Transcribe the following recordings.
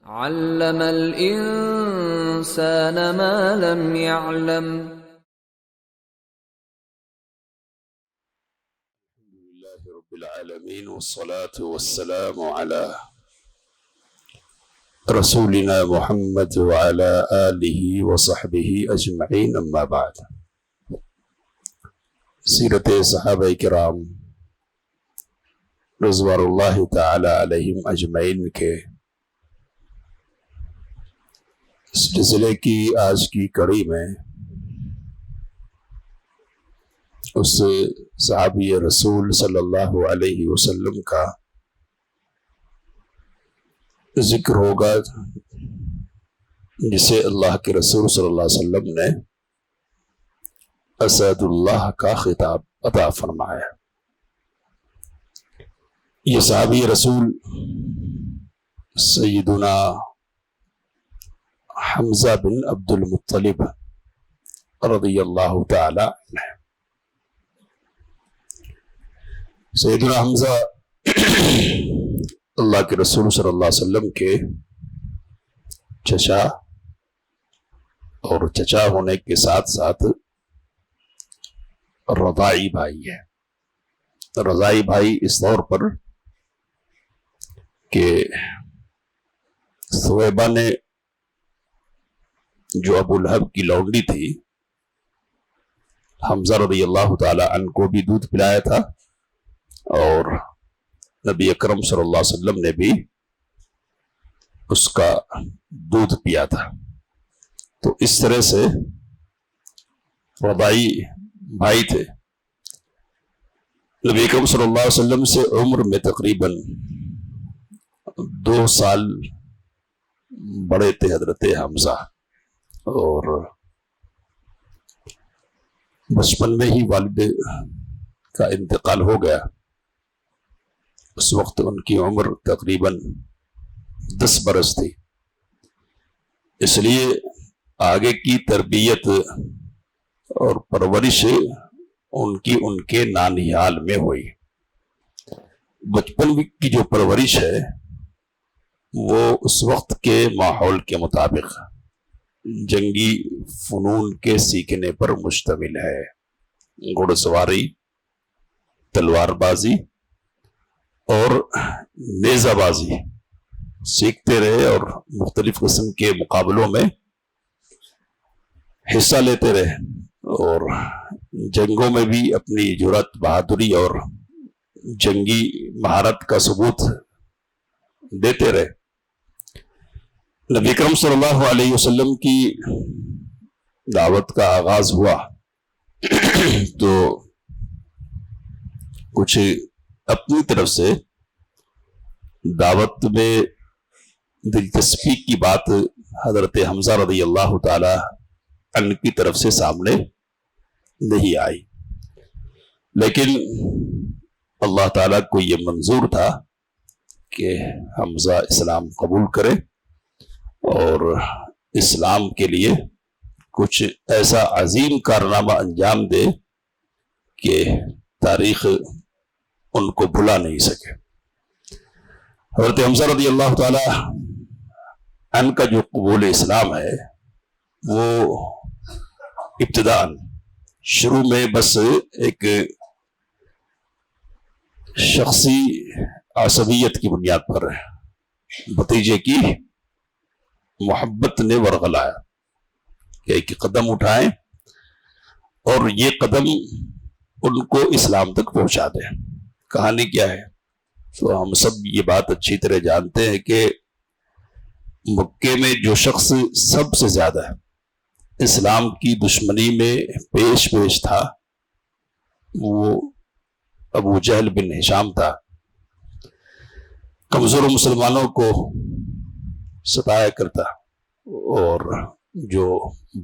علم الإنسان ما لم يعلم. الحمد لله رب العالمين والصلاة والسلام على رسولنا محمد وعلى آله وصحبه أجمعين أما بعد. سیرت صحابہ کرام رضوان اللہ تعالی علیہم اجمعین کے سلسلے کی آج کی کڑی میں اس صحابی رسول صلی اللہ علیہ وسلم کا ذکر ہوگا جسے اللہ کے رسول صلی اللہ علیہ وسلم نے اسد اللہ کا خطاب عطا فرمایا. یہ صحابی رسول سیدنا حمزہ بن عبد المطلب رضی اللہ تعالی عنہ. سیدنا حمزہ اللہ کے رسول صلی اللہ علیہ وسلم کے چچا اور چچا ہونے کے ساتھ ساتھ رضاعی بھائی ہے. رضاعی بھائی اس طور پر کہ ثویبہ نے جو ابو لہب کی لونڈی تھی حمزہ رضی اللہ تعالی عنہ کو بھی دودھ پلایا تھا اور نبی اکرم صلی اللہ علیہ وسلم نے بھی اس کا دودھ پیا تھا. تو اس طرح سے رضاعی بھائی تھے. نبی اکرم صلی اللہ علیہ وسلم سے عمر میں تقریباً 2 سال بڑے تھے حضرت حمزہ اور بچپن میں ہی والد کا انتقال ہو گیا. اس وقت ان کی عمر تقریباً 10 برس تھی. اس لیے آگے کی تربیت اور پرورش ان کے نانیال میں ہوئی. بچپن کی جو پرورش ہے وہ اس وقت کے ماحول کے مطابق جنگی فنون کے سیکھنے پر مشتمل ہے. گھڑ سواری، تلوار بازی اور نیزہ بازی سیکھتے رہے اور مختلف قسم کے مقابلوں میں حصہ لیتے رہے اور جنگوں میں بھی اپنی جرأت، بہادری اور جنگی مہارت کا ثبوت دیتے رہے. نبی اکرم صلی اللہ علیہ وسلم کی دعوت کا آغاز ہوا تو کچھ اپنی طرف سے دعوت میں دلچسپی کی بات حضرت حمزہ رضی اللہ تعالی عنہ کی طرف سے سامنے نہیں آئی، لیکن اللہ تعالیٰ کو یہ منظور تھا کہ حمزہ اسلام قبول کرے اور اسلام کے لیے کچھ ایسا عظیم کارنامہ انجام دے کہ تاریخ ان کو بھلا نہیں سکے. حضرت حمزہ رضی اللہ تعالی عنہ کا جو قبول اسلام ہے وہ ابتداءً شروع میں بس ایک شخصی عصبیت کی بنیاد پر بھتیجے کی محبت نے ورغلایا کہ ایک قدم اٹھائیں اور یہ قدم ان کو اسلام تک پہنچا دیں. کہانی کیا ہے؟ تو ہم سب یہ بات اچھی طرح جانتے ہیں کہ مکے میں جو شخص سب سے زیادہ اسلام کی دشمنی میں پیش تھا وہ ابو جہل بن ہشام تھا. کمزور مسلمانوں کو ستایا کرتا اور جو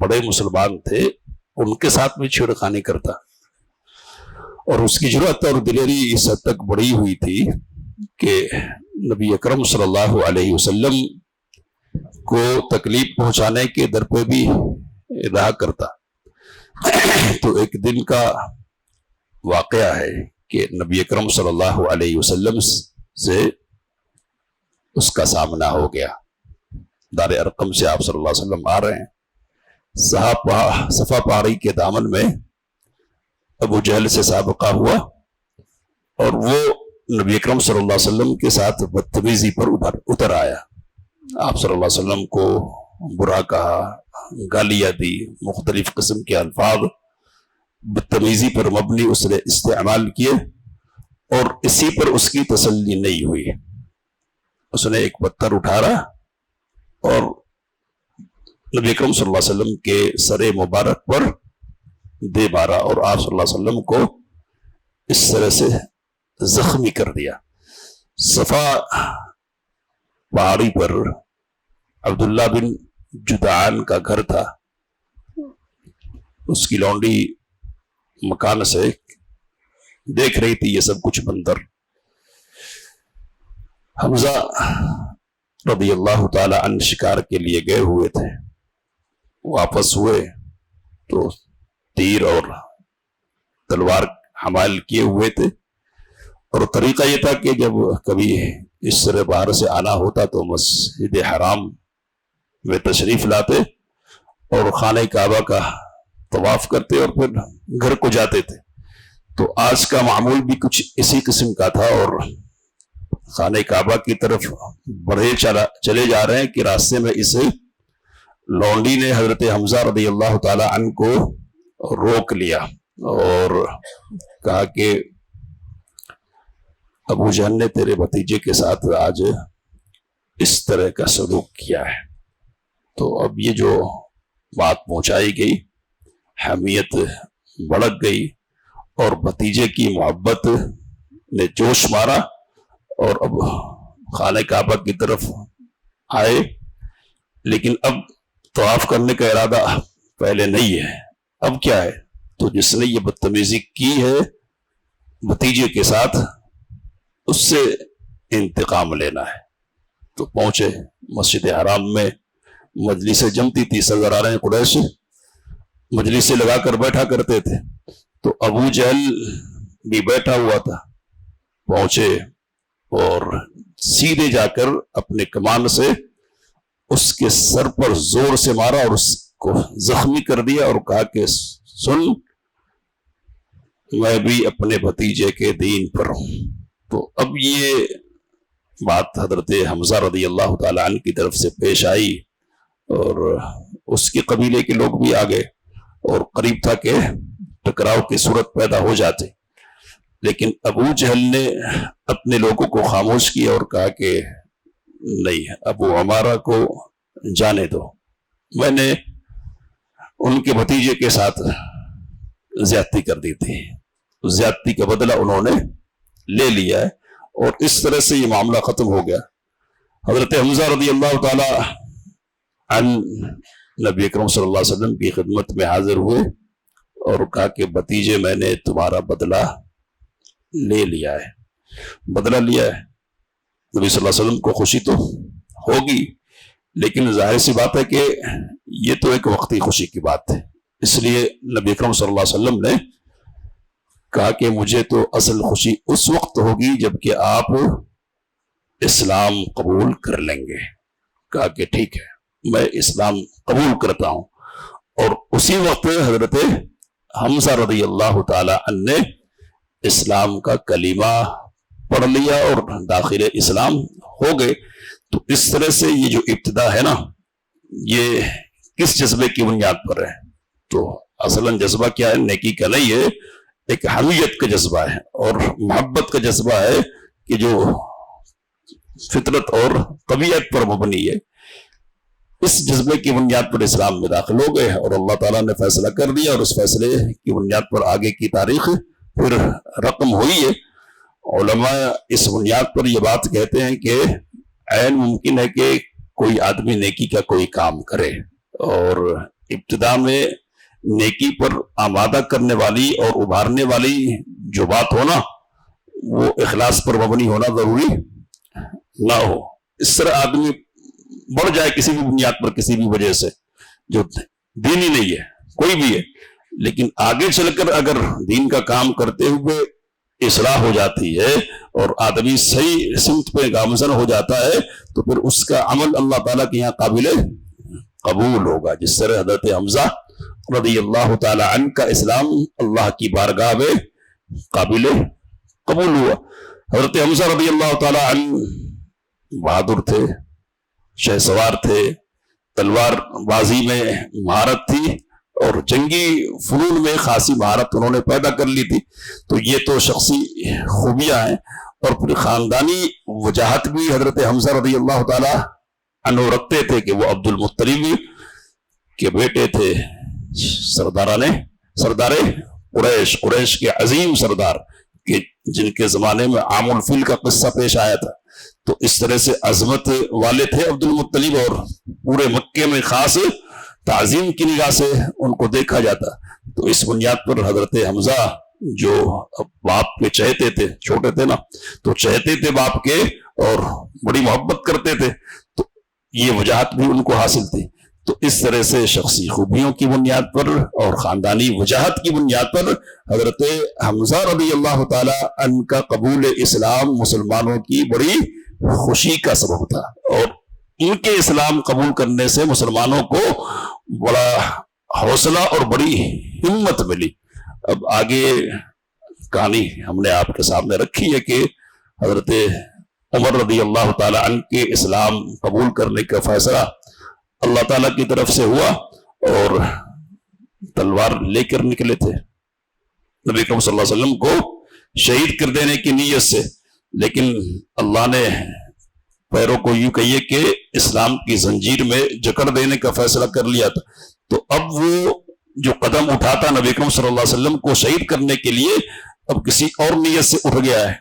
بڑے مسلمان تھے ان کے ساتھ بھی چھیڑخانی کرتا اور اس کی جرأت اور دلیری اس حد تک بڑی ہوئی تھی کہ نبی اکرم صلی اللہ علیہ وسلم کو تکلیف پہنچانے کے در پہ بھی رہا کرتا. تو ایک دن کا واقعہ ہے کہ نبی اکرم صلی اللہ علیہ وسلم سے اس کا سامنا ہو گیا دار ارقم سے آپ صلی اللہ علیہ وسلم آ رہے ہیں. صفا پہاڑی کے دامن میں ابو جہل سے سابقہ ہوا اور وہ نبی اکرم صلی اللہ علیہ وسلم کے ساتھ بدتمیزی پر اتر آیا. آپ صلی اللہ علیہ وسلم کو برا کہا، گالیاں دی، مختلف قسم کے الفاظ بدتمیزی پر مبنی اس نے استعمال کیے، اور اسی پر اس کی تسلی نہیں ہوئی. اس نے ایک پتھر اٹھارا اور نبی اکرم صلی اللہ علیہ وسلم کے سر مبارک پر دے مارا اور آپ صلی اللہ علیہ وسلم کو اس طرح سے زخمی کر دیا. صفا پہاڑی پر عبداللہ بن جدعان کا گھر تھا. اس کی لونڈی مکان سے دیکھ رہی تھی یہ سب کچھ منظر. حمزہ رضی اللہ تعالی عنہ شکار کے لیے گئے ہوئے تھے. واپس ہوئے تو تیر اور تلوار حمال کیے ہوئے تھے، اور طریقہ یہ تھا کہ جب کبھی اس طرح باہر سے آنا ہوتا تو مسجد حرام میں تشریف لاتے اور خانہ کعبہ کا طواف کرتے اور پھر گھر کو جاتے تھے. تو آج کا معمول بھی کچھ اسی قسم کا تھا، اور خانہ کعبہ کی طرف بڑھے چلے جا رہے ہیں کہ راستے میں اس لونڈی نے حضرت حمزہ رضی اللہ تعالی عنہ کو روک لیا اور کہا کہ ابو جہل نے تیرے بھتیجے کے ساتھ آج اس طرح کا سلوک کیا ہے. تو اب یہ جو بات پہنچائی گئی، حمیت بڑک گئی اور بھتیجے کی محبت نے جوش مارا، اور اب خانہ کعبہ کی طرف آئے. لیکن اب طواف کرنے کا ارادہ پہلے نہیں ہے. اب کیا ہے؟ تو جس نے یہ بدتمیزی کی ہے بھتیجے کے ساتھ، اس سے انتقام لینا ہے. تو پہنچے مسجد حرام میں. مجلسیں جمتی تھی، سرداران قریش مجلسیں لگا کر بیٹھا کرتے تھے. تو ابو جہل بھی بیٹھا ہوا تھا. پہنچے اور سیدھے جا کر اپنے کمان سے اس کے سر پر زور سے مارا اور اس کو زخمی کر دیا، اور کہا کہ سن، میں بھی اپنے بھتیجے کے دین پر ہوں. تو اب یہ بات حضرت حمزہ رضی اللہ تعالی عنہ کی طرف سے پیش آئی، اور اس کے قبیلے کے لوگ بھی آ گئے، اور قریب تھا کہ ٹکراؤ کی صورت پیدا ہو جاتے. لیکن ابو جہل نے اپنے لوگوں کو خاموش کیا اور کہا کہ نہیں، ابو عمارہ کو جانے دو. میں نے ان کے بھتیجے کے ساتھ زیادتی کر دی تھی، زیادتی کا بدلہ انہوں نے لے لیا ہے، اور اس طرح سے یہ معاملہ ختم ہو گیا. حضرت حمزہ رضی اللہ تعالی عنہ نبی اکرم صلی اللہ علیہ وسلم کی خدمت میں حاضر ہوئے اور کہا کہ بھتیجے، میں نے تمہارا بدلہ لے لیا ہے. بدلہ لیا ہے. نبی صلی اللہ علیہ وسلم کو خوشی تو ہوگی، لیکن ظاہر سی بات ہے کہ یہ تو ایک وقتی خوشی کی بات ہے. اس لیے نبی اکرم صلی اللہ علیہ وسلم نے کہا کہ مجھے تو اصل خوشی اس وقت ہوگی جب کہ آپ اسلام قبول کر لیں گے. کہا کہ ٹھیک ہے، میں اسلام قبول کرتا ہوں. اور اسی وقت حضرت حمزہ رضی اللہ تعالی عنہ نے اسلام کا کلمہ پڑھ لیا اور داخل اسلام ہو گئے. تو اس طرح سے یہ جو ابتدا ہے نا، یہ کس جذبے کی بنیاد پر ہے؟ تو اصلاً جذبہ کیا ہے؟ نیکی کا نہیں ہے، ایک حمیت کا جذبہ ہے اور محبت کا جذبہ ہے کہ جو فطرت اور طبیعت پر مبنی ہے. اس جذبے کی بنیاد پر اسلام میں داخل ہو گئے اور اللہ تعالیٰ نے فیصلہ کر دیا، اور اس فیصلے کی بنیاد پر آگے کی تاریخ پھر رقم ہوئی ہے. علماء اس بنیاد پر یہ بات کہتے ہیں کہ عین ممکن ہے کہ کوئی آدمی نیکی کا کوئی کام کرے، اور ابتدا میں نیکی پر آمادہ کرنے والی اور ابھارنے والی جو بات ہونا، وہ اخلاص پر مبنی ہونا ضروری نہ ہو. اس طرح آدمی بڑھ جائے کسی بھی بنیاد پر، کسی بھی وجہ سے، جو دینی نہیں ہے، کوئی بھی ہے، لیکن آگے چل کر اگر دین کا کام کرتے ہوئے اصلاح ہو جاتی ہے اور آدمی صحیح سمت پہ گامزن ہو جاتا ہے تو پھر اس کا عمل اللہ تعالیٰ کے یہاں قابل قبول ہوگا. جس طرح حضرت حمزہ رضی اللہ تعالی عنہ کا اسلام اللہ کی بارگاہ میں قابل قبول ہوا. حضرت حمزہ رضی اللہ تعالی عنہ بہادر تھے، شہ سوار تھے، تلوار بازی میں مہارت تھی اور جنگی فنون میں خاصی مہارت انہوں نے پیدا کر لی تھی. تو یہ تو شخصی خوبیاں ہیں. اور پھر خاندانی وجاہت بھی حضرت حمزہ رضی اللہ تعالی عنہ رکھتے تھے کہ وہ عبد المطلب کے بیٹے تھے، سردار قریش کے عظیم سردار کہ جن کے زمانے میں عام الفیل کا قصہ پیش آیا تھا. تو اس طرح سے عظمت والے تھے عبد المطلب، اور پورے مکے میں خاص تعظیم کی نگاہ سے ان کو دیکھا جاتا. تو اس بنیاد پر حضرت حمزہ جو باپ کے چہتے تھے، چھوٹے تھے نا تو چہتے تھے باپ کے اور بڑی محبت کرتے تھے، تو یہ وجاہت بھی ان کو حاصل تھی. تو اس طرح سے شخصی خوبیوں کی بنیاد پر اور خاندانی وجاہت کی بنیاد پر حضرت حمزہ رضی اللہ تعالی عنہ کا قبول اسلام مسلمانوں کی بڑی خوشی کا سبب تھا، اور ان کے اسلام قبول کرنے سے مسلمانوں کو بڑا حوصلہ اور بڑی ہمت ملی. اب آگے کہانی ہم نے آپ کے سامنے رکھی ہے کہ حضرت عمر رضی اللہ تعالی عنہ کے اسلام قبول کرنے کا فیصلہ اللہ تعالیٰ کی طرف سے ہوا اور تلوار لے کر نکلے تھے نبی اکرم صلی اللہ علیہ وسلم کو شہید کر دینے کی نیت سے، لیکن اللہ نے پیروں کو یوں کہیے کہ اسلام کی زنجیر میں جکڑ دینے کا فیصلہ کر لیا تھا. تو اب وہ جو قدم اٹھاتا نبی اکرم صلی اللہ علیہ وسلم کو شہید کرنے کے لیے اب کسی اور نیت سے اٹھ گیا ہے.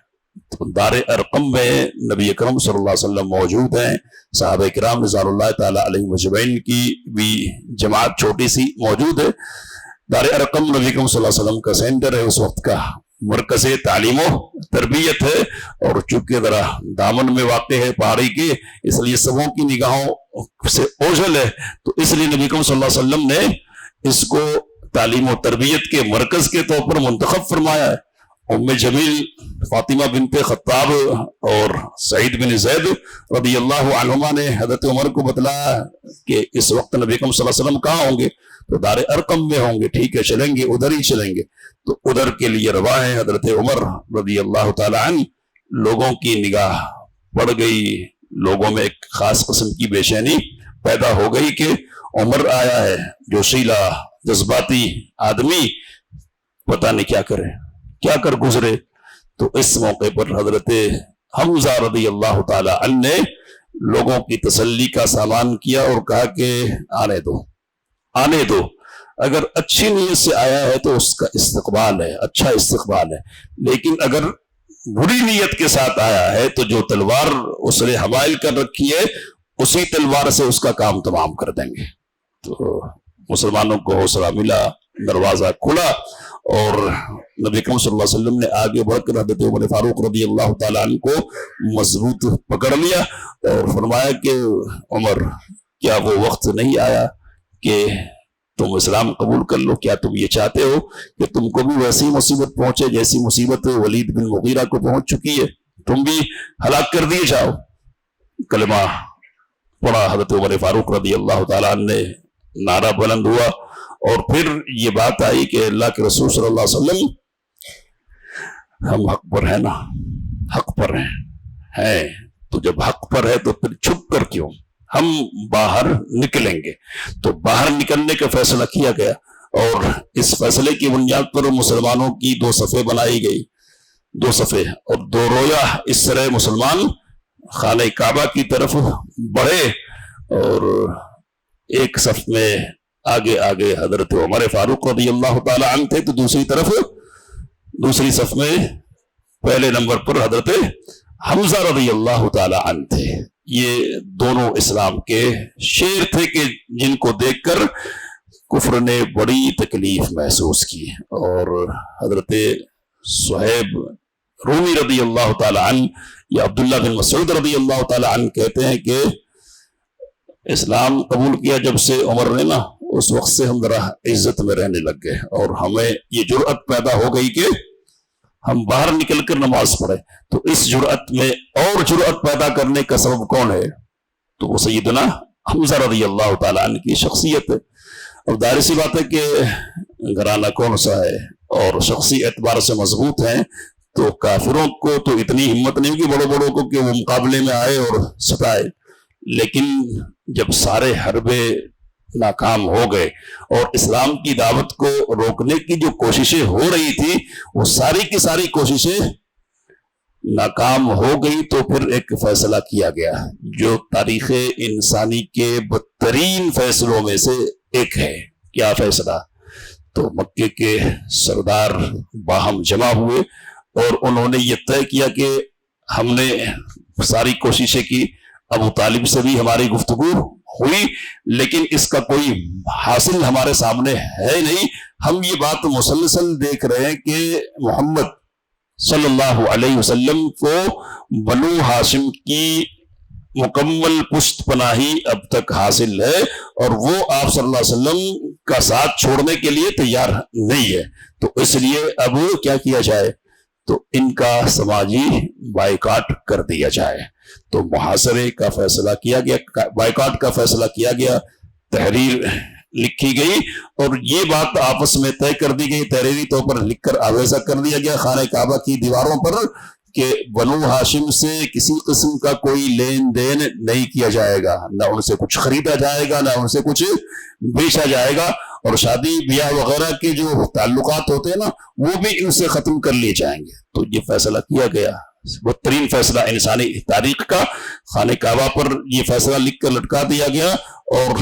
تو دار ارقم میں نبی اکرم صلی اللہ علیہ وسلم موجود ہیں، صحابہ کرام رضوان اللہ تعالی علیہ مجمعین کی بھی جماعت چھوٹی سی موجود ہے. دار ارقم نبی اکرم صلی اللہ علیہ وسلم کا سینٹر ہے، اس وقت کا مرکز تعلیم و تربیت ہے، اور چونکہ ذرا دامن میں واقع ہے پہاڑی کے، اس لیے سبوں کی نگاہوں سے اوجھل ہے. تو اس لیے نبی اکرم صلی اللہ علیہ وسلم نے اس کو تعلیم و تربیت کے مرکز کے طور پر منتخب فرمایا ہے. ام جمیل فاطمہ بنت خطاب اور سعید بن زید رضی اللہ عنہما نے حضرت عمر کو بتلایا کہ اس وقت نبی اکرم صلی اللہ علیہ وسلم کہاں ہوں گے؟ تو دار ارقم میں ہوں گے. ٹھیک ہے، چلیں گے، ادھر ہی چلیں گے. تو ادھر کے لیے روا ہے. حضرت عمر رضی اللہ تعالی عنہ لوگوں کی نگاہ پڑ گئی، لوگوں میں ایک خاص قسم کی بے چینی پیدا ہو گئی کہ عمر آیا ہے، جوشیلا جذباتی آدمی، پتہ نہیں کیا کرے، کیا کر گزرے. تو اس موقع پر حضرت حمزہ رضی اللہ تعالی عنہ نے لوگوں کی تسلی کا سامان کیا اور کہا کہ آنے دو، آنے دو. اگر اچھی نیت سے آیا ہے تو اس کا استقبال ہے، اچھا استقبال ہے. لیکن اگر بری نیت کے ساتھ آیا ہے تو جو تلوار اس نے حمائل کر رکھی ہے اسی تلوار سے اس کا کام تمام کر دیں گے. تو مسلمانوں کو حوصلہ ملا، دروازہ کھلا، اور نبی اکرم صلی اللہ علیہ وسلم نے آگے بڑھ کر حضرت عمر فاروق رضی اللہ تعالیٰ عنہ کو مضبوط پکڑ لیا اور فرمایا کہ عمر، کیا وہ وقت نہیں آیا کہ تم اسلام قبول کر لو؟ کیا تم یہ چاہتے ہو کہ تم کو بھی ویسی مصیبت پہنچے جیسی مصیبت ولید بن مغیرہ کو پہنچ چکی ہے، تم بھی ہلاک کر دیے جاؤ؟ کلمہ پڑا حضرت عمر فاروق رضی اللہ تعالیٰ عنہ نے، نعرہ بلند ہوا، اور پھر یہ بات آئی کہ اللہ کے رسول صلی اللہ علیہ وسلم، ہم حق پر ہیں نا، حق پر ہیں، تو جب حق پر ہے تو پھر چھپ کر کیوں، ہم باہر نکلیں گے. تو باہر نکلنے کا فیصلہ کیا گیا، اور اس فیصلے کی بنیاد پر مسلمانوں کی 2 صفیں بنائی گئی، 2 صفیں اور 2 رویا. اس طرح مسلمان خانہ کعبہ کی طرف بڑھے، اور ایک صف میں آگے آگے حضرت عمر فاروق رضی اللہ تعالی عنہ تھے، تو دوسری صف میں پہلے نمبر پر حضرت حمزہ رضی اللہ تعالی عنہ تھے. یہ دونوں اسلام کے شیر تھے کہ جن کو دیکھ کر کفر نے بڑی تکلیف محسوس کی. اور حضرت صہیب رومی رضی اللہ تعالی عنہ یا عبداللہ بن مسعود رضی اللہ تعالی عنہ کہتے ہیں کہ اسلام قبول کیا جب سے عمر نے نا، اس وقت سے ہم ذرا عزت میں رہنے لگ گئے، اور ہمیں یہ جرأت پیدا ہو گئی کہ ہم باہر نکل کر نماز پڑھیں. تو اس جرأت میں اور جرأت پیدا کرنے کا سبب کون ہے؟ تو وہ سیدنا حمزہ رضی اللہ تعالیٰ عنہ کی شخصیت ہے. اب ظاہر سی بات ہے کہ گھرانہ کون سا ہے اور شخصی اعتبار سے مضبوط ہیں، تو کافروں کو تو اتنی ہمت نہیں ہوگی بڑوں بڑوں کو کہ وہ مقابلے میں آئے اور ستائے. لیکن جب سارے حربے ناکام ہو گئے اور اسلام کی دعوت کو روکنے کی جو کوششیں ہو رہی تھی وہ ساری کی ساری کوششیں ناکام ہو گئی، تو پھر ایک فیصلہ کیا گیا جو تاریخ انسانی کے بدترین فیصلوں میں سے ایک ہے. کیا فیصلہ؟ تو مکے کے سردار باہم جمع ہوئے اور انہوں نے یہ طے کیا کہ ہم نے ساری کوششیں کی، ابو طالب سے بھی ہماری گفتگو ہوئی، لیکن اس کا کوئی حاصل ہمارے سامنے ہے نہیں. ہم یہ بات مسلسل دیکھ رہے ہیں کہ محمد صلی اللہ علیہ وسلم کو بنو ہاشم کی مکمل پشت پناہی اب تک حاصل ہے اور وہ آپ صلی اللہ علیہ وسلم کا ساتھ چھوڑنے کے لیے تیار نہیں ہے. تو اس لیے اب کیا کیا جائے؟ تو ان کا سماجی بائیکاٹ کر دیا جائے. تو محاصرے کا فیصلہ کیا گیا، بائیکاٹ کا فیصلہ کیا گیا، تحریر لکھی گئی اور یہ بات آپس میں طے کر دی گئی، تحریری طور پر لکھ کر آویزہ کر دیا گیا خانہ کعبہ کی دیواروں پر کہ بنو ہاشم سے کسی قسم کا کوئی لین دین نہیں کیا جائے گا، نہ ان سے کچھ خریدا جائے گا، نہ ان سے کچھ بیچا جائے گا، اور شادی بیاہ وغیرہ کے جو تعلقات ہوتے ہیں نا وہ بھی ان سے ختم کر لیے جائیں گے. تو یہ فیصلہ کیا گیا، بدترین فیصلہ انسانی تاریخ کا. خانہ کعبہ پر یہ فیصلہ لکھ کر لٹکا دیا گیا اور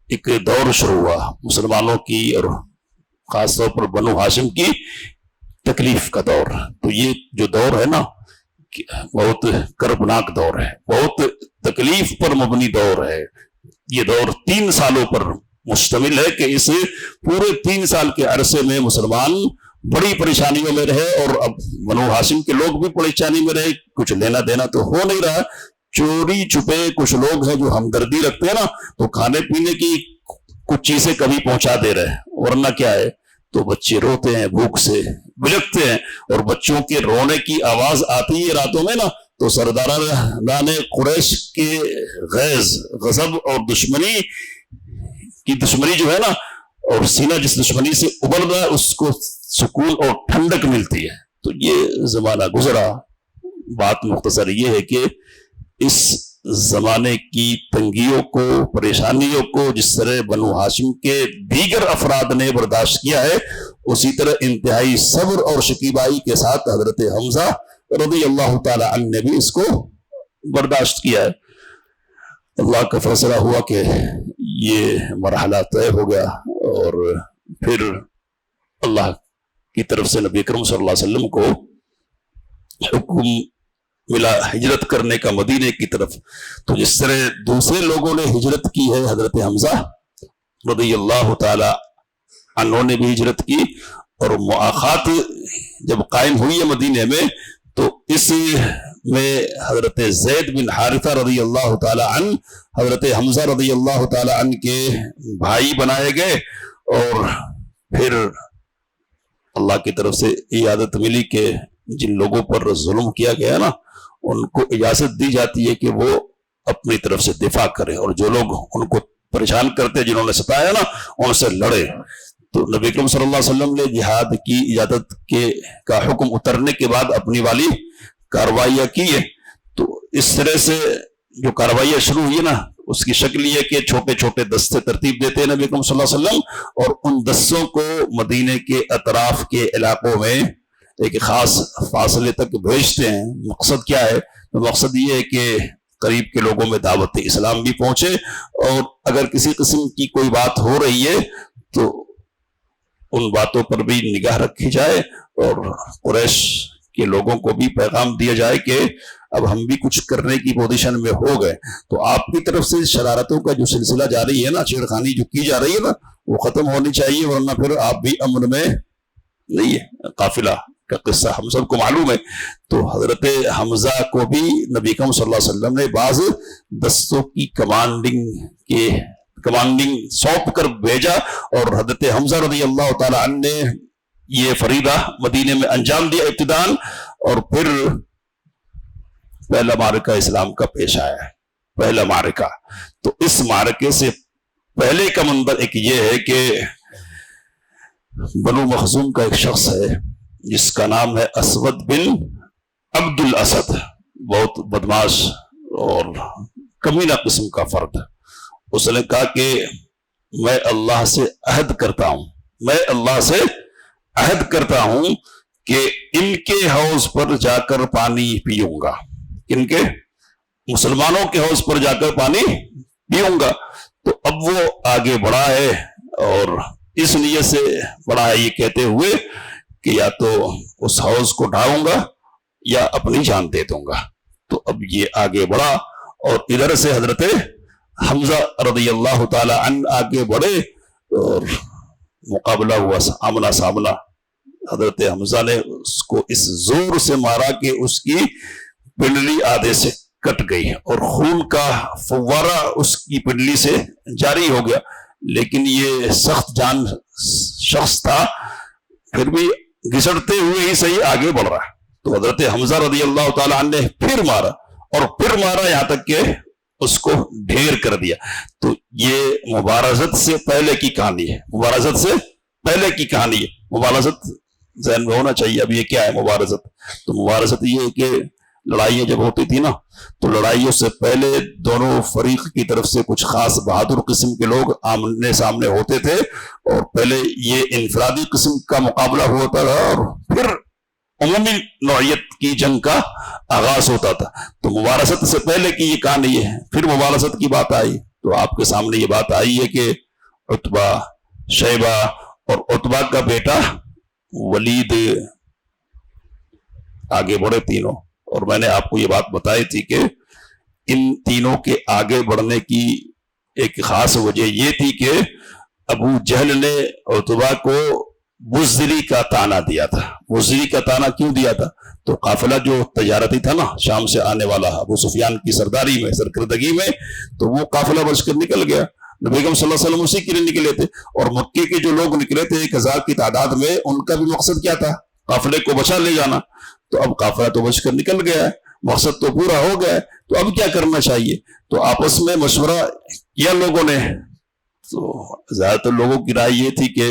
ایک دور شروع ہوا مسلمانوں کی اور خاص طور پر بنو ہاشم کی تکلیف کا دور. تو یہ جو دور ہے نا بہت کربناک دور ہے، بہت تکلیف پر مبنی دور ہے. یہ دور 3 سالوں پر مشتمل ہے کہ اس پورے 3 سال کے عرصے میں مسلمان بڑی پریشانیوں میں رہے اور اب بنو ہاشم کے لوگ بھی پریشانی میں رہے. کچھ لینا دینا تو ہو نہیں رہا، چوری چھپے کچھ لوگ ہیں جو ہمدردی رکھتے ہیں نا تو کھانے پینے کی کچھ چیزیں کبھی پہنچا دے رہے ہیں، ورنہ کیا ہے تو بچے روتے ہیں، بھوک سے بلکتے ہیں، اور بچوں کے رونے کی آواز آتی ہے راتوں میں نا تو سرداران قریش کے غضب اور دشمنی جو ہے نا اور سینہ جس دشمنی سے ابل رہا ہے اس کو سکون اور ٹھنڈک ملتی ہے. تو یہ زمانہ گزرا. بات مختصر یہ ہے کہ اس زمانے کی تنگیوں کو، پریشانیوں کو جس طرح بنو ہاشم کے دیگر افراد نے برداشت کیا ہے اسی طرح انتہائی صبر اور شکیبائی کے ساتھ حضرت حمزہ رضی اللہ تعالی عنہ نے بھی اس کو برداشت کیا ہے. اللہ کا فیصلہ ہوا کہ یہ مرحلہ طے ہو گیا اور پھر اللہ کی طرف سے نبی اکرم صلی اللہ علیہ وسلم کو حکم ملا ہجرت کرنے کا مدینے کی طرف. تو جس طرح دوسرے لوگوں نے ہجرت کی ہے حضرت حمزہ رضی اللہ تعالی عنہ نے بھی ہجرت کی اور مؤاخات جب قائم ہوئی ہے مدینے میں تو اس میں حضرت زید بن حارثہ رضی اللہ تعالی عنہ حضرت حمزہ رضی اللہ تعالی عنہ کے بھائی بنائے گئے اور پھر اللہ کی طرف سے اجازت ملی کہ جن لوگوں پر ظلم کیا گیا نا ان کو اجازت دی جاتی ہے کہ وہ اپنی طرف سے دفاع کریں اور جو لوگ ان کو پریشان کرتے جنہوں نے ستایا نا ان سے لڑے. تو نبی اکرم صلی اللہ علیہ وسلم نے جہاد کی اجازت کا حکم اترنے کے بعد اپنی والی کارروائیاں کی ہے. تو اس طرح سے جو کارروائیاں شروع ہوئی نا اس کی شکل یہ کہ چھوٹے چھوٹے دستے ترتیب دیتے ہیں نبی اکرم صلی اللہ علیہ وسلم اور ان دستوں کو مدینے کے اطراف کے علاقوں میں ایک خاص فاصلے تک بھیجتے ہیں. مقصد کیا ہے؟ تو مقصد یہ ہے کہ قریب کے لوگوں میں دعوت اسلام بھی پہنچے اور اگر کسی قسم کی کوئی بات ہو رہی ہے تو ان باتوں پر بھی نگاہ رکھی جائے اور قریش کے لوگوں کو بھی پیغام دیا جائے کہ اب ہم بھی کچھ کرنے کی پوزیشن میں ہو گئے. تو آپ کی طرف سے شرارتوں کا جو سلسلہ جاری ہے نا، چھیڑخانی جو کی جا رہی ہے نا وہ ختم ہونی چاہیے ورنہ پھر آپ بھی امن میں نہیں ہے. قافلہ کا قصہ ہم سب کو معلوم ہے. تو حضرت حمزہ کو بھی نبی اکرم صلی اللہ علیہ وسلم نے بعض دستوں کی کمانڈنگ سونپ کر بھیجا اور حضرت حمزہ رضی اللہ تعالی عنہ نے یہ فریضہ مدینے میں انجام دیا ابتدان، اور پھر پہلا معرکہ اسلام کا پیش آیا ہے، پہلا معرکہ۔ تو اس معرکے سے پہلے کا منظر ایک یہ ہے کہ بنو مخزوم کا ایک شخص ہے جس کا نام ہے اسود بن عبد الاسد، بہت بدماش اور کمینہ قسم کا فرد۔ اس نے کہا کہ میں اللہ سے عہد کرتا ہوں، میں اللہ سے عہد کرتا ہوں کہ ان کے حوض پر جا کر پانی پیوں گا، ان کے مسلمانوں کے حوض پر جا کر پانی پیوں گا۔ تو اب وہ آگے بڑھا ہے اور اس نیت سے بڑھا ہے، یہ کہتے ہوئے کہ یا تو اس حوض کو ڈھاؤں گا یا اپنی جان دے دوں گا۔ تو اب یہ آگے بڑھا اور ادھر سے حضرت حمزہ رضی اللہ تعالی عنہ آگے بڑھے اور مقابلہ ہوا آمنا سامنا۔ حضرت حمزہ نے اس کو اس زور سے مارا کہ اس کی پنڈلی آدھے سے کٹ گئی اور خون کا فوارہ اس کی پنڈلی سے جاری ہو گیا، لیکن یہ سخت جان شخص تھا، پھر بھی گھسٹتے ہوئے ہی صحیح آگے بڑھ رہا۔ تو حضرت حمزہ رضی اللہ تعالیٰ عنہ نے پھر مارا اور پھر مارا، یہاں تک کہ اس کو ڈھیر کر دیا۔ تو یہ مبارزت سے پہلے کی کہانی ہے، مبارزت سے پہلے کی کہانی ہے۔ مبارزت ذہن میں ہونا چاہیے، اب یہ کیا ہے مبارزت؟ تو مبارزت یہ ہے کہ لڑائیاں جب ہوتی تھی نا، تو لڑائیوں سے پہلے دونوں فریق کی طرف سے کچھ خاص بہادر قسم کے لوگ آمنے سامنے ہوتے تھے، اور پہلے یہ انفرادی قسم کا مقابلہ ہوتا تھا اور پھر عمومی نوعیت کی جنگ کا آغاز ہوتا تھا۔ تو مبارزت سے پہلے کی یہ کہانی ہے۔ پھر مبارزت کی بات آئی تو آپ کے سامنے یہ بات آئی ہے کہ عتبہ، شیبہ اور عتبہ کا بیٹا ولید آگے بڑھے تینوں، اور میں نے آپ کو یہ بات بتائی تھی کہ ان تینوں کے آگے بڑھنے کی ایک خاص وجہ یہ تھی کہ ابو جہل نے عتبہ کو بزدلی کا طعنہ دیا تھا۔ بزدلی کا طعنہ کیوں دیا تھا؟ تو قافلہ جو تجارتی تھا نا شام سے آنے والا ابو سفیان کی سرداری میں، سرکردگی میں، تو وہ قافلہ بچ کر نکل گیا۔ نبی اکرم صلی اللہ علیہ وسلم اسی کے لیے نکلے تھے، اور مکے کے جو لوگ نکلے تھے 1000 کی تعداد میں، ان کا بھی مقصد کیا تھا؟ قافلے کو بچا لے جانا۔ تو اب قافلہ تو بچ کر نکل گیا ہے، مقصد تو پورا ہو گیا ہے، تو اب کیا کرنا چاہیے؟ تو آپس میں مشورہ کیا لوگوں نے۔ تو زیادہ تر لوگوں کی رائے یہ تھی کہ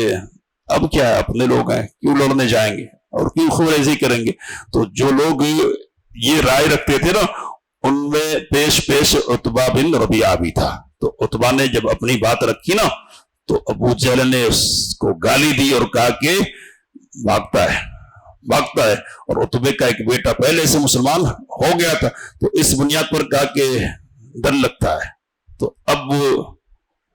اب کیا ہے، اپنے لوگ ہیں، کیوں لڑنے جائیں گے اور کیوں خوریزی کریں گے؟ تو جو لوگ یہ رائے رکھتے تھے نا، ان میں پیش عتبہ بن ربیعہ بھی تھا۔ تو عتبہ نے جب اپنی بات رکھی نا، تو ابو جہل نے اس کو گالی دی اور کہا کہ بھاگتا ہے، اور عتبے کا ایک بیٹا پہلے سے مسلمان ہو گیا تھا، تو اس بنیاد پر کہا کہ ڈر لگتا ہے۔ تو اب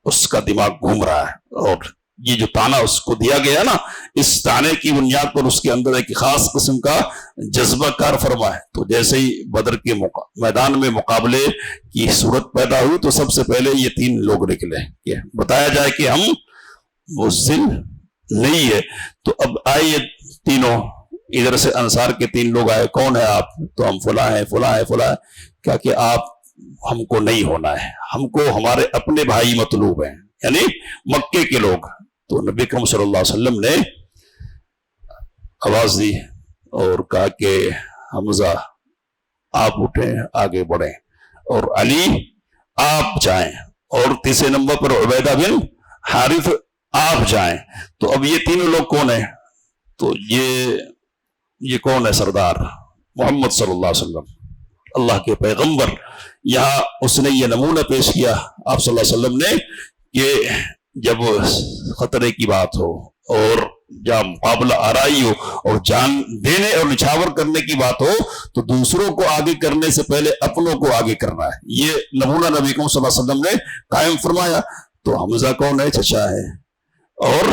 اس کا دماغ گھوم رہا ہے، اور یہ جو طعنہ اس کو دیا گیا نا، اس طعنے کی بنیاد پر اس کے اندر ایک خاص قسم کا جذبہ کار فرما ہے۔ تو جیسے ہی بدر کے میدان میں مقابلے کی صورت پیدا ہوئی، تو سب سے پہلے یہ تین لوگ نکلے کہ بتایا جائے کہ ہم بزدل نہیں ہے۔ تو اب آئیے تینوں، ادھر سے انصار کے 3 لوگ آئے، کون ہے آپ؟ تو ہم فلاں ہیں، فلاں ہیں، فلاں ہیں۔ کیا کہ آپ ہم کو نہیں ہونا ہے، ہم کو ہمارے اپنے بھائی مطلوب ہیں، یعنی مکے کے لوگ۔ تو نبی اکرم صلی اللہ علیہ وسلم نے آواز دی اور کہا کہ حمزہ آپ اٹھیں، آگے بڑھیں، اور علی آپ جائیں، اور تیسرے نمبر پر عبیدہ بن حارث آپ جائیں۔ تو اب یہ تینوں لوگ کون ہیں؟ تو یہ کون ہے؟ سردار محمد صلی اللہ علیہ وسلم، اللہ کے پیغمبر۔ یہاں اس نے یہ نمونہ پیش کیا آپ صلی اللہ علیہ وسلم نے کہ جب خطرے کی بات ہو اور جب مقابلہ آرائی ہو اور جان دینے اور نچھاور کرنے کی بات ہو، تو دوسروں کو آگے کرنے سے پہلے اپنوں کو آگے کرنا ہے۔ یہ نمونہ نبی کریم صلی اللہ علیہ وسلم نے قائم فرمایا۔ تو حمزہ کون ہے؟ چچا ہے، اور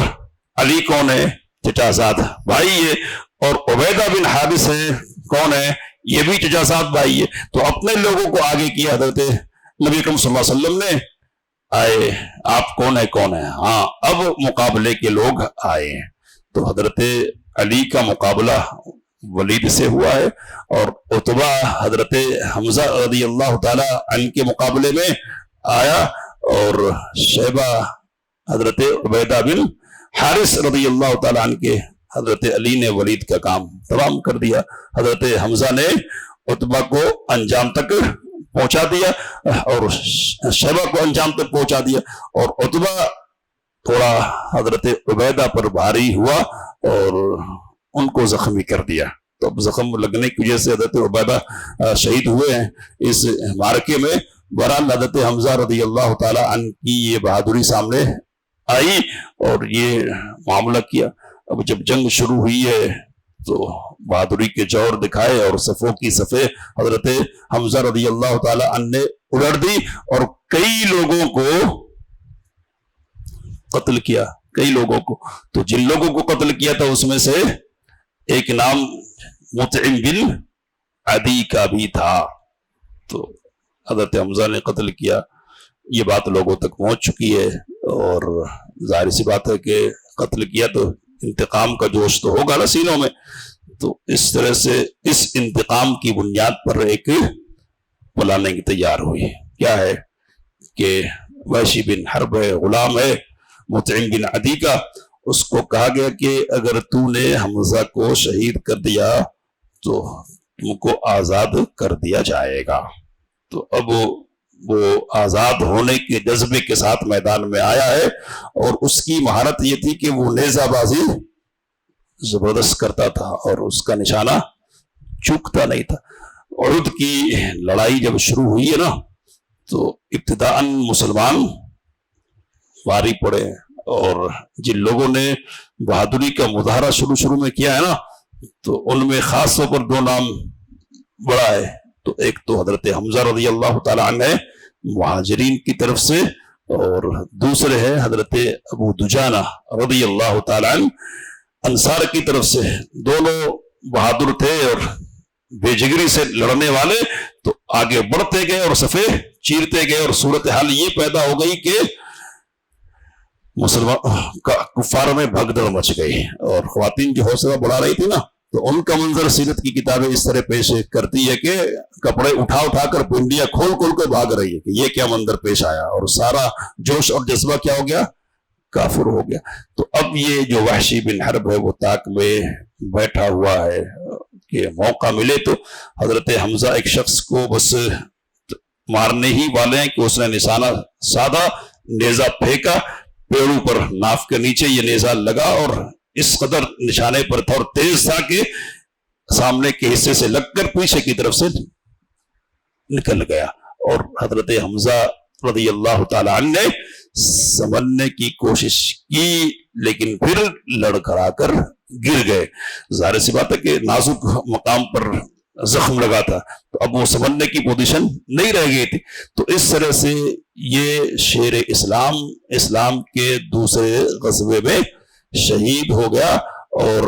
علی کون ہے؟ چچا زاد بھائی ہے، اور عبیدہ بن حارث ہے، کون ہے؟ یہ بھی چچا زاد بھائی ہے۔ تو اپنے لوگوں کو آگے کیا حضرت نبی کریم صلی اللہ علیہ وسلم نے۔ آئے آپ کون ہے؟ ہاں اب مقابلے کے لوگ آئے ہیں۔ تو حضرت علی کا مقابلہ ولید سے ہوا ہے، اور عتبہ حضرت حمزہ رضی اللہ تعالی عنہ کے مقابلے میں آیا، اور شیبہ حضرت عبیدہ بن حارث رضی اللہ تعالی عنہ کے حضرت علی نے ولید کا کام تمام کر دیا، حضرت حمزہ نے عتبہ کو انجام تک پہنچا دیا اور شیبہ کو انجام تک پہنچا دیا، اور عتبہ تھوڑا حضرت عبیدہ پر بھاری ہوا اور ان کو زخمی کر دیا۔ تو اب زخم لگنے کی وجہ سے حضرت عبیدہ شہید ہوئے ہیں اس معرکے میں۔ بہرحال حضرت حمزہ رضی اللہ تعالی عنہ کی یہ بہادری سامنے آئی اور یہ معاملہ کیا۔ اب جب جنگ شروع ہوئی ہے تو بہادری کے جوہر دکھائے اور صفوں کی صفیں حضرت حمزہ رضی اللہ تعالی عنہ نے اڑ دی اور کئی لوگوں کو قتل کیا، کئی لوگوں کو۔ تو جن لوگوں کو قتل کیا تھا اس میں سے ایک نام مطعم بن عدی کا بھی تھا، تو حضرت حمزہ نے قتل کیا۔ یہ بات لوگوں تک پہنچ چکی ہے اور ظاہر سی بات ہے کہ قتل کیا تو انتقام کا جوش تو ہوگا نا سینوں میں۔ تو اس طرح سے اس انتقام کی بنیاد پر ایک پلاننگ تیار ہوئی۔ کیا ہے کہ وحشی بن حرب ہے، غلام ہے مطعم بن عدی کا، اس کو کہا گیا کہ اگر تو نے حمزہ کو شہید کر دیا تو تم کو آزاد کر دیا جائے گا۔ تو اب وہ آزاد ہونے کے جذبے کے ساتھ میدان میں آیا ہے، اور اس کی مہارت یہ تھی کہ وہ نیزہ بازی زبردست کرتا تھا اور اس کا نشانہ چوکتا نہیں تھا۔ احد کی لڑائی جب شروع ہوئی ہے نا تو ابتداءً مسلمان بھاری پڑے، اور جن لوگوں نے بہادری کا مظاہرہ شروع میں کیا ہے نا تو ان میں خاص طور پر دو نام بڑا ہے۔ تو ایک تو حضرت حمزہ رضی اللہ تعالی عنہ مہاجرین کی طرف سے، اور دوسرے ہے حضرت ابو دجانہ رضی اللہ تعالی عنہ انصار کی طرف سے۔ دونوں بہادر تھے اور بے جگری سے لڑنے والے، تو آگے بڑھتے گئے اور صفیں چیرتے گئے، اور صورتحال یہ پیدا ہو گئی کہ مسلمان کفار میں بھگدڑ مچ گئی، اور خواتین جو حوصلہ بڑھا رہی تھی نا تو ان کا منظر سیرت کی کتابیں اس طرح پیش کرتی ہے کہ کپڑے اٹھا کر پنڈیاں کھول کے بھاگ رہی ہے کہ یہ کیا منظر پیش آیا، اور سارا جوش اور جذبہ کیا ہو گیا، کافر ہو گیا۔ تو اب یہ جو وحشی بن حرب ہے وہ طاق میں بیٹھا ہوا ہے کہ موقع ملے تو حضرت حمزہ ایک شخص کو بس مارنے ہی والے ہیں کہ اس نے نشانہ سادہ، نیزہ پھینکا، پیڑوں پر ناف کے نیچے یہ نیزہ لگا اور اس قدر نشانے پر تھا اور تیز تھا کہ سامنے کے حصے سے لگ کر پیچھے کی طرف سے نکل گیا، اور حضرت حمزہ رضی اللہ تعالی عنہ نے سنبھلنے کی کوشش کی لیکن پھر لڑکھڑا کر گر گئے۔ ظاہر سی بات ہے کہ نازک مقام پر زخم لگا تھا، تو اب وہ سنبھلنے کی پوزیشن نہیں رہ گئی تھی۔ تو اس طرح سے یہ شیر اسلام کے دوسرے غزوے میں شہید ہو گیا، اور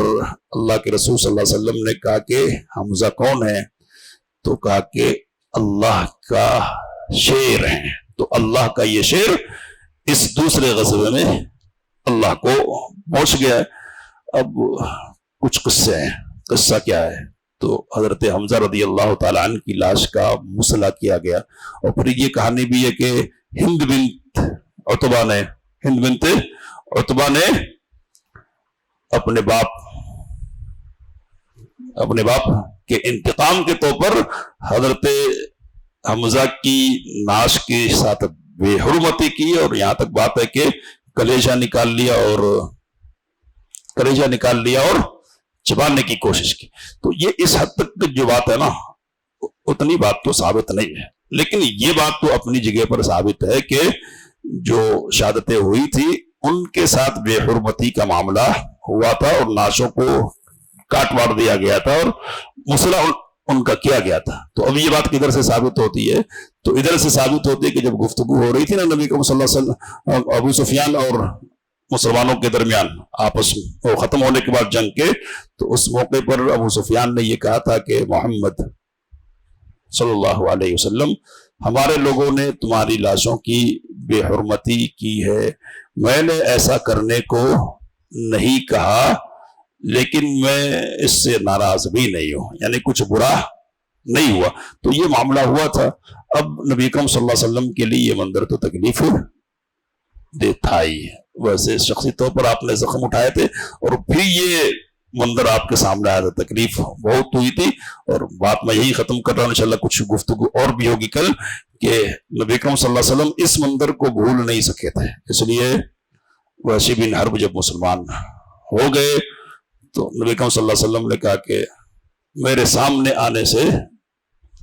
اللہ کے رسول صلی اللہ علیہ وسلم نے کہا کہ حمزہ کون ہے؟ تو کہا کہ اللہ کا شیر ہے۔ تو اللہ کا یہ شیر اس دوسرے غزوے میں اللہ کو پہنچ گیا ہے۔ اب کچھ قصے ہیں۔ قصہ کیا ہے؟ تو حضرت حمزہ رضی اللہ تعالیٰ عنہ کی لاش کا مسئلہ کیا گیا، اور پھر یہ کہانی بھی ہے کہ ہند بنت عتبہ نے اپنے باپ کے انتقام کے طور پر حضرت حمزہ کی ناش کے ساتھ بے حرمتی کی، اور یہاں تک بات ہے کہ کلیجہ نکال لیا اور چبانے کی کوشش کی۔ تو یہ اس حد تک جو بات ہے نا اتنی بات تو ثابت نہیں ہے، لیکن یہ بات تو اپنی جگہ پر ثابت ہے کہ جو شہادتیں ہوئی تھی ان کے ساتھ بے حرمتی کا معاملہ ہوا تھا اور ناشوں کو کاٹ مار دیا گیا تھا اور مسئلہ ان کا کیا گیا تھا۔ تو اب یہ بات کدھر سے ثابت ہوتی ہے؟ تو ادھر سے ثابت ہوتی ہے کہ جب گفتگو ہو رہی تھی نا نبی کریم صلی اللہ علیہ وسلم ابو سفیان اور مسلمانوں کے درمیان آپس میں ختم ہونے کے بعد جنگ کے، تو اس موقع پر ابو سفیان نے یہ کہا تھا کہ محمد صلی اللہ علیہ وسلم ہمارے لوگوں نے تمہاری لاشوں کی بے حرمتی کی ہے، میں نے ایسا کرنے کو نہیں کہا لیکن میں اس سے ناراض بھی نہیں ہوں، یعنی کچھ برا نہیں ہوا۔ تو یہ معاملہ ہوا تھا۔ اب نبی اکرم صلی اللہ علیہ وسلم کے لیے یہ منظر تو تکلیف دے تھا ہی، ویسے شخصی طور پر آپ نے زخم اٹھائے تھے اور پھر یہ منظر آپ کے سامنے آیا تھا، تکلیف بہت ہوئی تھی، اور بات میں یہی ختم کر رہا ہوں، انشاءاللہ کچھ گفتگو اور بھی ہوگی کل، کہ نبی اکرم صلی اللہ علیہ وسلم اس منظر کو بھول نہیں سکے تھے، اس لیے وحشی بن حرب جب مسلمان ہو گئے تو نبی اکرم صلی اللہ علیہ وسلم نے کہا کہ میرے سامنے آنے سے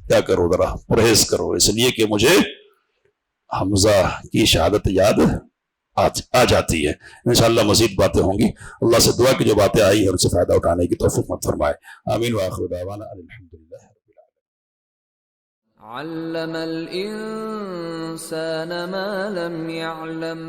کیا کرو، ذرا پرہیز کرو، اس لیے کہ مجھے حمزہ کی شہادت یاد آ جاتی ہے۔ انشاءاللہ مزید باتیں ہوں گی، اللہ سے دعا کہ جو باتیں آئی ہیں ان سے فائدہ اٹھانے کی توفیق مت فرمائے، آمین وآخر دعوانا الحمدللہ رب العالمین۔ علم الإنسان ما لم يعلم